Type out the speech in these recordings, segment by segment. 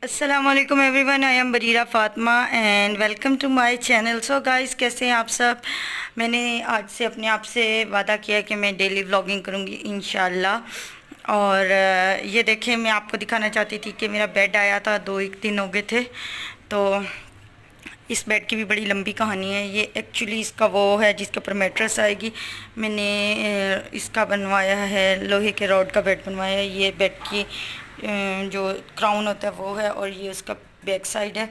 अस्सलामुअलैकुम everyone, I am Barira Fatima and welcome to my channel. So guys, कैसे हैं आप सब। मैंने आज से अपने आप से वादा किया कि मैं डेली व्लॉगिंग करूँगी इंशाल्लाह। और ये देखें, मैं आपको दिखाना चाहती थी कि मेरा बेड आया था, 2 एक दिन हो गए थे। तो इस बेड की भी बड़ी लंबी कहानी है। ये एक्चुअली इसका वो है जिसके ऊपर मैट्रेस आएगी। मैंने इसका बनवाया है, लोहे के रॉड का बेड बनवाया है। ये बेड की जो क्राउन होता है वो है, और ये उसका बैक साइड है,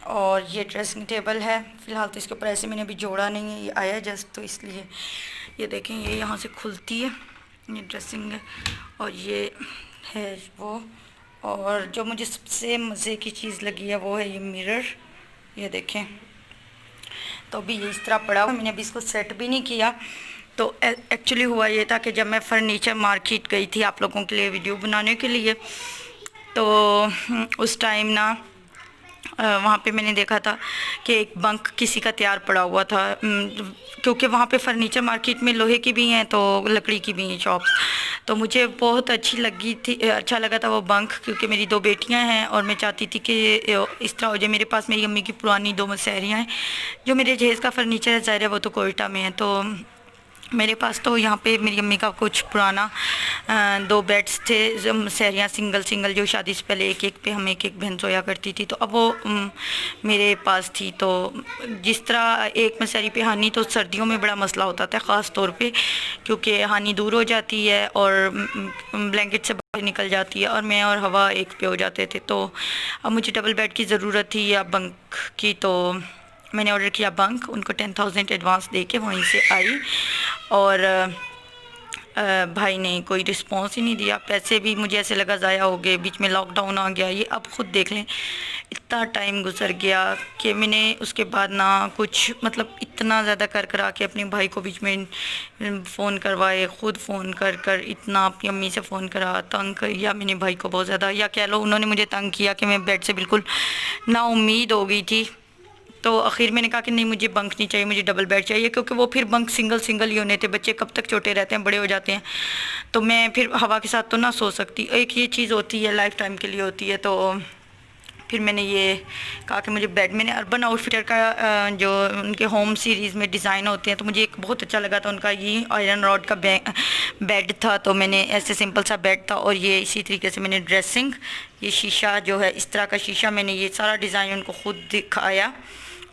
और ये ड्रेसिंग टेबल है। फ़िलहाल तो इसके ऊपर ऐसे मैंने अभी जोड़ा नहीं है, ये आया जस्ट, तो इसलिए ये देखें, ये यहाँ से खुलती है, ये ड्रेसिंग है, और ये है वो। और जो मुझे सबसे मज़े की चीज़ लगी है वो है ये मिरर। ये देखें, तो अभी ये इस तरह पड़ा हुआ, मैंने अभी इसको सेट भी नहीं किया। तो एक्चुअली हुआ ये था कि जब मैं फ़र्नीचर मार्केट गई थी आप लोगों के लिए वीडियो बनाने के लिए, तो उस टाइम ना वहाँ पे मैंने देखा था कि एक बंक किसी का तैयार पड़ा हुआ था। क्योंकि वहाँ पे फ़र्नीचर मार्केट में लोहे की भी हैं तो लकड़ी की भी हैं शॉप्स। तो मुझे बहुत अच्छी लगी थी, अच्छा लगा था वो बंक, क्योंकि मेरी 2 बेटियाँ हैं और मैं चाहती थी कि इस तरह हो जाए। मेरे पास मेरी अम्मी की पुरानी 2 मसहरियाँ हैं। जो मेरे जहेज़ का फ़र्नीचर है, ज़ाहिर है वो तो कोयटा में है, तो मेरे पास तो यहाँ पे मेरी अम्मी का कुछ पुराना 2 बेड्स थे, सहरियाँ सिंगल सिंगल, जो शादी से पहले एक एक पे हम एक एक बहन सोया करती थी। तो अब वो मेरे पास थी। तो जिस तरह एक मसहरी पे हानी, तो सर्दियों में बड़ा मसला होता था ख़ास तौर पे, क्योंकि हानी दूर हो जाती है और ब्लैंकेट से बाहर निकल जाती है, और मैं और हवा एक पे हो जाते थे। तो अब मुझे डबल बेड की ज़रूरत थी या बंक की, तो मैंने ऑर्डर किया बंक। उनको 10,000 एडवांस दे के वहीं से आई, और भाई ने कोई रिस्पांस ही नहीं दिया। पैसे भी मुझे ऐसे लगा ज़ाया हो गए, बीच में लॉकडाउन आ गया। ये अब ख़ुद देख लें, इतना टाइम गुजर गया कि मैंने उसके बाद ना कुछ, मतलब इतना ज़्यादा कर करा के अपने भाई को बीच में फ़ोन करवाए, ख़ुद फ़ोन कर कर इतना अपनी अम्मी से फ़ोन करा, तंग किया मैंने भाई को बहुत ज़्यादा, या कह लो उन्होंने मुझे तंग किया कि मैं बेड से बिल्कुल नाउम्मीद हो गई थी। तो आखिर मैंने कहा कि नहीं, मुझे बंक नहीं चाहिए, मुझे डबल बेड चाहिए, क्योंकि वो फिर बंक सिंगल सिंगल ही होने थे। बच्चे कब तक छोटे रहते हैं, बड़े हो जाते हैं, तो मैं फिर हवा के साथ तो ना सो सकती। एक ये चीज़ होती है, लाइफ टाइम के लिए होती है। तो फिर मैंने ये कहा कि मुझे बेड, मैंने अर्बन आउटफिटर का जो उनके होम सीरीज़ में डिज़ाइन होते हैं, तो मुझे एक बहुत अच्छा लगा था उनका, ये आयरन रॉड का बेड था। तो मैंने ऐसे सिंपल सा बेड था, और ये इसी तरीके से मैंने ड्रेसिंग, ये शीशा जो है, इस तरह का शीशा, मैंने ये सारा डिज़ाइन उनको ख़ुद दिखाया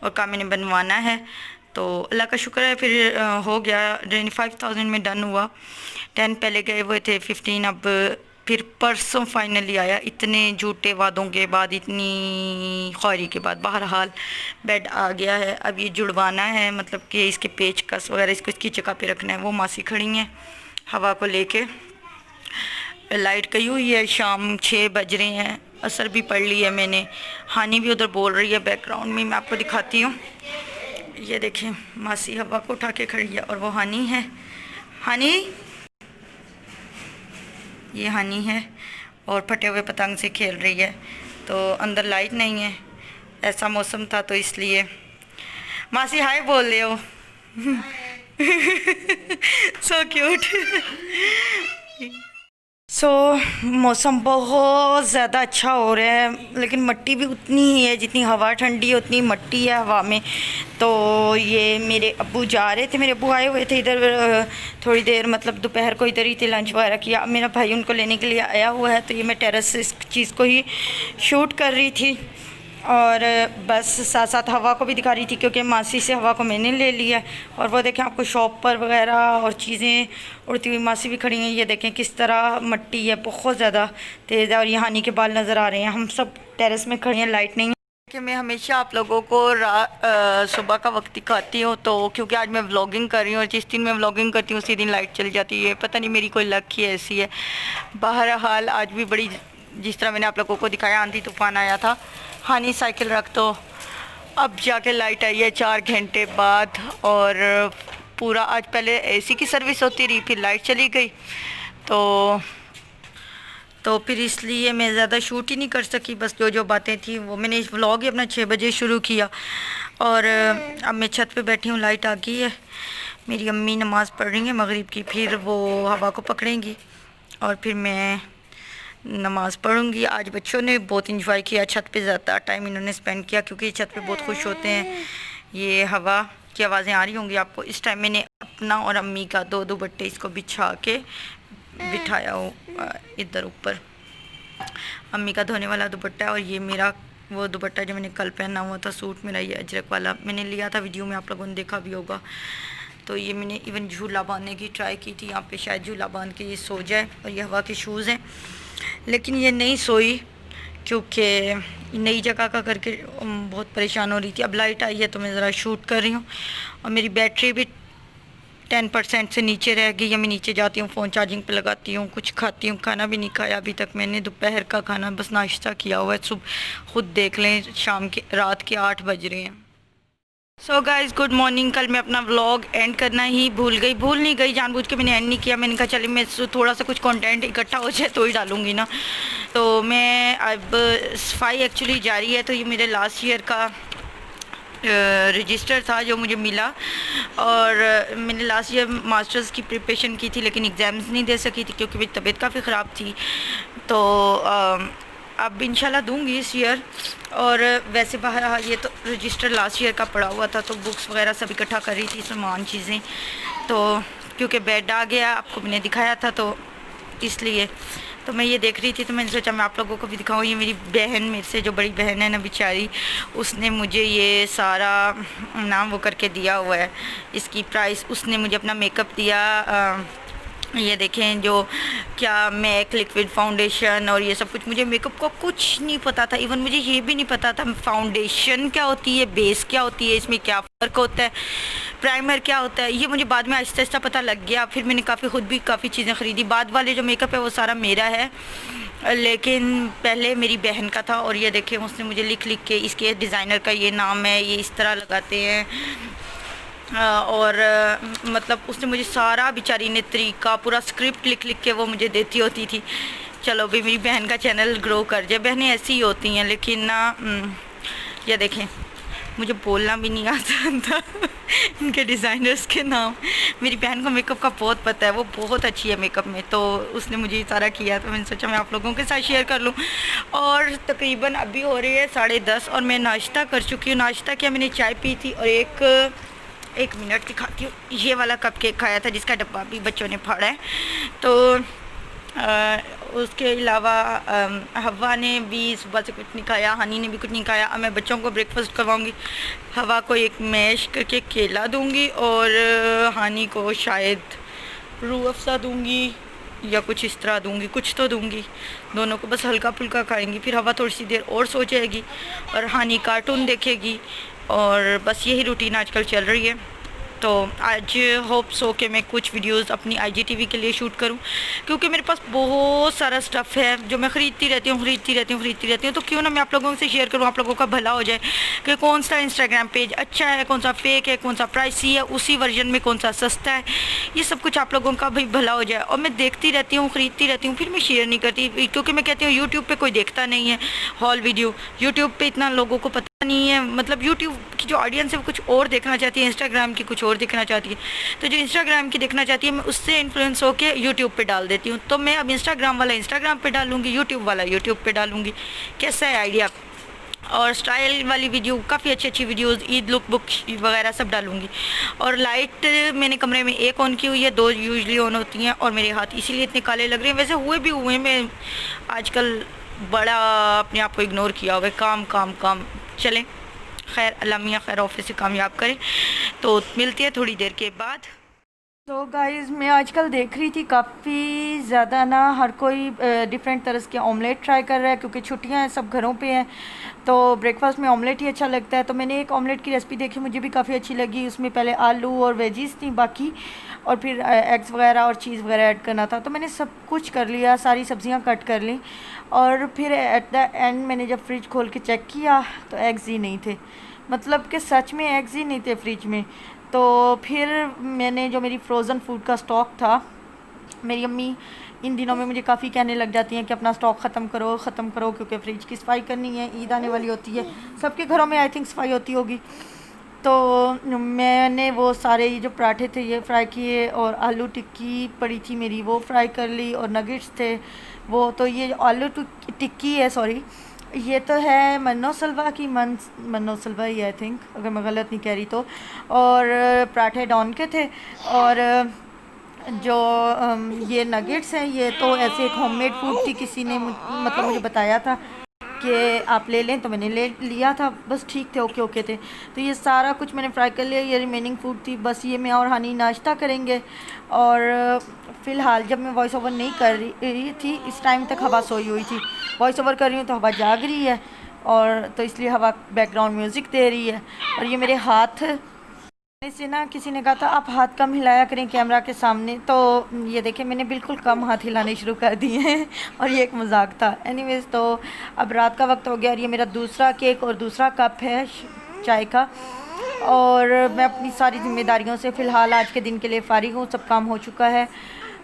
और कहा मैंने बनवाना है। तो अल्लाह का शुक्र है, फिर हो गया। 5,000 में डन हुआ। 10 पहले गए हुए थे, 15 अब फिर परसों फाइनली आया। इतने झूठे वादों के बाद, इतनी ख्वारी के बाद, बहरहाल बेड आ गया है। अब ये जुड़वाना है, मतलब कि इसके पेचकस वगैरह इसको इसकी जगह पे रखना है। वो मासी खड़ी हैं हवा को लेके। लाइट गई हुई है, शाम 6 बज रहे हैं, असर भी पढ़ ली है मैंने। हानी भी उधर बोल रही है बैकग्राउंड में, मैं आपको दिखाती हूँ। ये देखें, मासी हवा को उठा के खड़ी है, और वो हानी है। हानी, ये हानी है, और फटे हुए पतंग से खेल रही है। तो अंदर लाइट नहीं है, ऐसा मौसम था, तो इसलिए मासी हाय बोल रहे हो। So cute. मौसम बहुत ज़्यादा अच्छा हो रहा है, लेकिन मिट्टी भी उतनी ही है, जितनी हवा ठंडी है उतनी मिट्टी है हवा में। तो ये मेरे अब्बू जा रहे थे, मेरे अब्बू आए हुए थे इधर थोड़ी देर, मतलब दोपहर को इधर ही थे, लंच वगैरह किया। अब मेरा भाई उनको लेने के लिए आया हुआ है, तो ये मैं टेरेस से इस चीज़ को ही शूट कर रही थी, और बस साथ साथ हवा को भी दिखा रही थी, क्योंकि मासी से हवा को मैंने ले लिया है। और वो देखें, आपको शॉप पर वगैरह और चीज़ें उड़ती हुई मासी भी खड़ी हैं। ये देखें किस तरह मिट्टी है, बहुत ज़्यादा तेज़ है, और ये हानी के बाल नज़र आ रहे हैं। हम सब टेरेस में खड़े हैं, लाइट नहीं है। कि मैं हमेशा आप लोगों को सुबह का वक्त दिखाती हूँ, तो क्योंकि आज मैं व्लॉगिंग कर रही हूँ, और जिस दिन मैं व्लॉगिंग करती हूँ उसी दिन लाइट चली जाती है। पता नहीं मेरी कोई लक ही ऐसी है। बहरहाल आज भी बड़ी, जिस तरह मैंने आप लोगों को दिखाया, आंधी तूफान आया था। हानी साइकिल रख दो, अब जाके लाइट आई है 4 घंटे बाद। और पूरा आज, पहले एसी की सर्विस होती रही, फिर लाइट चली गई, तो फिर इसलिए मैं ज़्यादा शूट ही नहीं कर सकी। बस जो जो बातें थी वो मैंने, इस व्लॉग ही अपना 6 बजे शुरू किया, और अब मैं छत पे बैठी हूँ, लाइट आ गई है। मेरी अम्मी नमाज़ पढ़ रही है मगरिब की, फिर वो हवा को पकड़ेंगी, और फिर मैं नमाज़ पढ़ूंगी। आज बच्चों ने बहुत इंजॉय किया, छत पे ज़्यादा टाइम इन्होंने स्पेंड किया क्योंकि छत पे बहुत खुश होते हैं। ये हवा की आवाज़ें आ रही होंगी आपको। इस टाइम मैंने अपना और अम्मी का दो दुपट्टे इसको बिछा के बिठाया हो इधर ऊपर। अम्मी का धोने वाला दुपट्टा और ये मेरा वो दुपट्टा जो मैंने कल पहना हुआ था सूट मेरा, ये अजरक वाला मैंने लिया था, वीडियो में आप लोगों ने देखा भी होगा। तो ये मैंने इवन झूला बांधने की ट्राई की थी, यहाँ पे शायद झूला बांध के ये सो जाए। और ये हवा के शूज़ हैं, लेकिन ये नहीं सोई क्योंकि नई जगह का करके बहुत परेशान हो रही थी। अब लाइट आई है तो मैं ज़रा शूट कर रही हूँ और मेरी बैटरी भी 10% से नीचे रह गई। या मैं नीचे जाती हूँ, फ़ोन चार्जिंग पे लगाती हूँ, कुछ खाती हूँ। खाना भी नहीं खाया अभी तक मैंने, दोपहर का खाना बस नाश्ता किया हुआ है। सुबह खुद देख लें, रात के 8 बज रहे हैं। So guys good morning. कल मैं अपना व्लॉग एंड करना ही भूल नहीं गई, जानबूझ के मैंने एंड नहीं किया। मैंने कहा चलिए मैं थोड़ा सा कुछ कंटेंट इकट्ठा हो जाए तो ही डालूँगी ना। तो मैं अब सफाई एक्चुअली जारी है। तो ये मेरे लास्ट ईयर का रजिस्टर था जो मुझे मिला, और मैंने लास्ट ईयर मास्टर्स की प्रिपरेशन की थी लेकिन एग्ज़ाम्स नहीं दे सकी थी क्योंकि मेरी तबीयत काफ़ी ख़राब थी। तो अब इंशाल्लाह दूंगी इस ईयर। और वैसे बाहर ये तो रजिस्टर लास्ट ईयर का पड़ा हुआ था, तो बुक्स वगैरह सब इकट्ठा कर रही थी, सामान चीज़ें। तो क्योंकि बेड आ गया, आपको मैंने दिखाया था, तो इसलिए तो मैं ये देख रही थी। तो मैंने सोचा मैं आप लोगों को भी दिखाऊँ। ये मेरी बहन, मेरे से जो बड़ी बहन है ना बेचारी, उसने मुझे ये सारा नाम वो करके दिया हुआ है, इसकी प्राइस। उसने मुझे अपना मेकअप दिया। ये देखें जो क्या मैक लिक्विड फाउंडेशन और ये सब कुछ। मुझे मेकअप का कुछ नहीं पता था, इवन मुझे ये भी नहीं पता था फाउंडेशन क्या होती है, बेस क्या होती है, इसमें क्या फ़र्क होता है, प्राइमर क्या होता है। ये मुझे बाद में आहिस्ता आहिस्ता पता लग गया। फिर मैंने खुद भी काफ़ी चीज़ें ख़रीदी। बाद वाले जो मेकअप है वो सारा मेरा है, लेकिन पहले मेरी बहन का था। और ये देखें उसने मुझे लिख के, इसके डिज़ाइनर का ये नाम है, ये इस तरह लगाते हैं। और मतलब उसने मुझे सारा बेचारी ने तरीका पूरा स्क्रिप्ट लिख के वो मुझे देती होती थी। चलो भी मेरी बहन का चैनल ग्रो कर जाए। बहनें ऐसी ही होती हैं। लेकिन ना ये देखें मुझे बोलना भी नहीं आता था इनके डिज़ाइनर्स के नाम। मेरी बहन को मेकअप का बहुत पता है, वो बहुत अच्छी है मेकअप में। तो उसने मुझे ये सारा किया, तो मैंने सोचा मैं आप लोगों के साथ शेयर कर लूँ। और तकरीबन अभी हो रही है 10:30 और मैं नाश्ता कर चुकी हूँ। नाश्ता किया, मैंने चाय पी थी और एक मिनट की खाती हूँ। ये वाला कप केक खाया था जिसका डब्बा भी बच्चों ने फाड़ा है। तो उसके अलावा हवा ने भी सुबह से कुछ नहीं खाया, हनी ने भी कुछ नहीं खाया। अब मैं बच्चों को ब्रेकफास्ट करवाऊँगी। हवा को एक मैश करके केला दूँगी और हनी को शायद रूह अफ़ज़ा दूँगी या कुछ इस तरह दूँगी, कुछ तो दूँगी। दोनों को बस हल्का फुल्का खाएंगी। फिर हवा थोड़ी सी देर और सो जाएगी और हनी कार्टून देखेगी। और बस यही रूटीन आजकल चल रही है। तो आज होप सो कि मैं कुछ वीडियोस अपनी IGTV के लिए शूट करूं, क्योंकि मेरे पास बहुत सारा स्टफ़ है जो मैं ख़रीदती रहती हूँ। तो क्यों ना मैं आप लोगों से शेयर करूं, आप लोगों का भला हो जाए कि कौन सा इंस्टाग्राम पेज अच्छा है, कौन सा फेक है, कौन सा प्राइसी है, उसी वर्जन में कौन सा सस्ता है। ये सब कुछ आप लोगों का भी भला हो जाए। और मैं देखती रहती हूँ, ख़रीदती रहती हूँ, फिर मैं शेयर नहीं करती क्योंकि मैं कहती हूँ यूट्यूब पर कोई देखता नहीं है हॉल वीडियो। यूट्यूब पर इतना लोगों को पता नहीं है, मतलब यूट्यूब की जो ऑडियंस है वो कुछ और देखना चाहती है, इंस्टाग्राम की कुछ और देखना चाहती है। तो जो इंस्टाग्राम की देखना चाहती है मैं उससे इन्फ्लुएंस होकर यूट्यूब पे डाल देती हूँ। तो मैं अब इंस्टाग्राम वाला इंस्टाग्राम पे डालूँगी, यूट्यूब वाला यूट्यूब पे डालूँगी। कैसा है आइडिया? और स्टाइल वाली वीडियो, काफ़ी अच्छी वीडियोस, ईद लुक बुक वगैरह सब डालूँगी। और लाइट मैंने कमरे में एक ऑन की हुई है, 2 यूजली ऑन होती हैं। और मेरे हाथ इसीलिए इतने काले लग रहे हैं, वैसे हुए भी हुए, मैं आजकल बड़ा अपने आप को इग्नोर किया हुआ है, काम। चलें, खैर अल्लाह मियाँ खैर ऑफिस से कामयाब करें। तो मिलती है थोड़ी देर के बाद। तो गाइज़ मैं आजकल देख रही थी काफ़ी ज़्यादा ना हर कोई डिफरेंट तरह के ऑमलेट ट्राई कर रहा है क्योंकि छुट्टियां हैं, सब घरों पे हैं। तो ब्रेकफास्ट में ऑमलेट ही अच्छा लगता है। तो मैंने एक ऑमलेट की रेसिपी देखी, मुझे भी काफ़ी अच्छी लगी। उसमें पहले आलू और वेजीज़ थी बाकी, और फिर एग्स वगैरह और चीज़ वगैरह ऐड करना था। तो मैंने सब कुछ कर लिया, सारी सब्जियां कट कर ली। और फिर एट द एंड मैंने जब फ्रिज खोल के चेक किया तो एग्स ही नहीं थे, मतलब कि सच में एग्स ही नहीं थे फ्रिज में। तो फिर मैंने जो मेरी फ्रोज़न फूड का स्टॉक था, मेरी अम्मी इन दिनों में मुझे काफ़ी कहने लग जाती हैं कि अपना स्टॉक ख़त्म करो क्योंकि फ्रिज की सफाई करनी है, ईद आने वाली होती है, सबके घरों में आई थिंक सफाई होती होगी। तो मैंने वो सारे ये जो पराठे थे ये फ्राई किए, और आलू टिक्की पड़ी थी मेरी वो फ्राई कर ली, और नगेट्स थे वो तो ये आलू टिक्की है, सॉरी, ये तो है मन्नो सलवा की, मन्नो सलवा ही आई थिंक, अगर मैं गलत नहीं कह रही तो। और पराठे डॉन के थे। और जो ये नगेट्स हैं, ये तो ऐसे एक होममेड फूड थी, किसी ने मतलब मुझे बताया था कि आप ले लें, तो मैंने ले लिया था, बस ठीक थे, ओके ओके थे। तो ये सारा कुछ मैंने फ्राई कर लिया, ये रिमेनिंग फूड थी, बस ये मैं और हनी नाश्ता करेंगे। और फ़िलहाल जब मैं वॉइस ओवर नहीं कर रही थी, इस टाइम तक हवा सोई हुई थी। वॉइस ओवर कर रही हूँ तो हवा जाग रही है, और तो इसलिए हवा बैकग्राउंड म्यूज़िक दे रही है। और ये मेरे हाथ से ना, किसी ने कहा था आप हाथ कम हिलाया करें कैमरा के सामने, तो ये देखें मैंने बिल्कुल कम हाथ हिलाने शुरू कर दिए हैं और ये एक मजाक था। एनीवेज, तो अब रात का वक्त हो गया और ये मेरा दूसरा केक और दूसरा कप है चाय का। और मैं अपनी सारी जिम्मेदारियों से फ़िलहाल आज के दिन के लिए फ़ारिग हूँ, सब काम हो चुका है।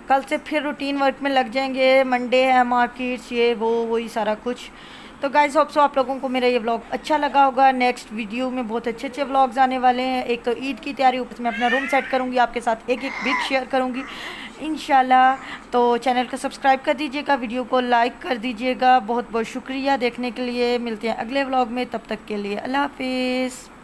कल से फिर रूटीन वर्क में लग जाएंगे, मंडे है, मार्केट्स, ये वो वही सारा कुछ। तो गाइस होप सो आप लोगों को मेरा ये व्लॉग अच्छा लगा होगा। नेक्स्ट वीडियो में बहुत अच्छे अच्छे व्लॉग्स आने वाले हैं। एक तो ईद की तैयारी, ऊपर से मैं अपना रूम सेट करूँगी, आपके साथ एक एक पिक शेयर करूँगी इंशाल्लाह। तो चैनल को सब्सक्राइब कर दीजिएगा, वीडियो को लाइक कर दीजिएगा। बहुत बहुत शुक्रिया देखने के लिए। मिलते हैं अगले व्लॉग में, तब तक के लिए अल्लाह हाफिज़।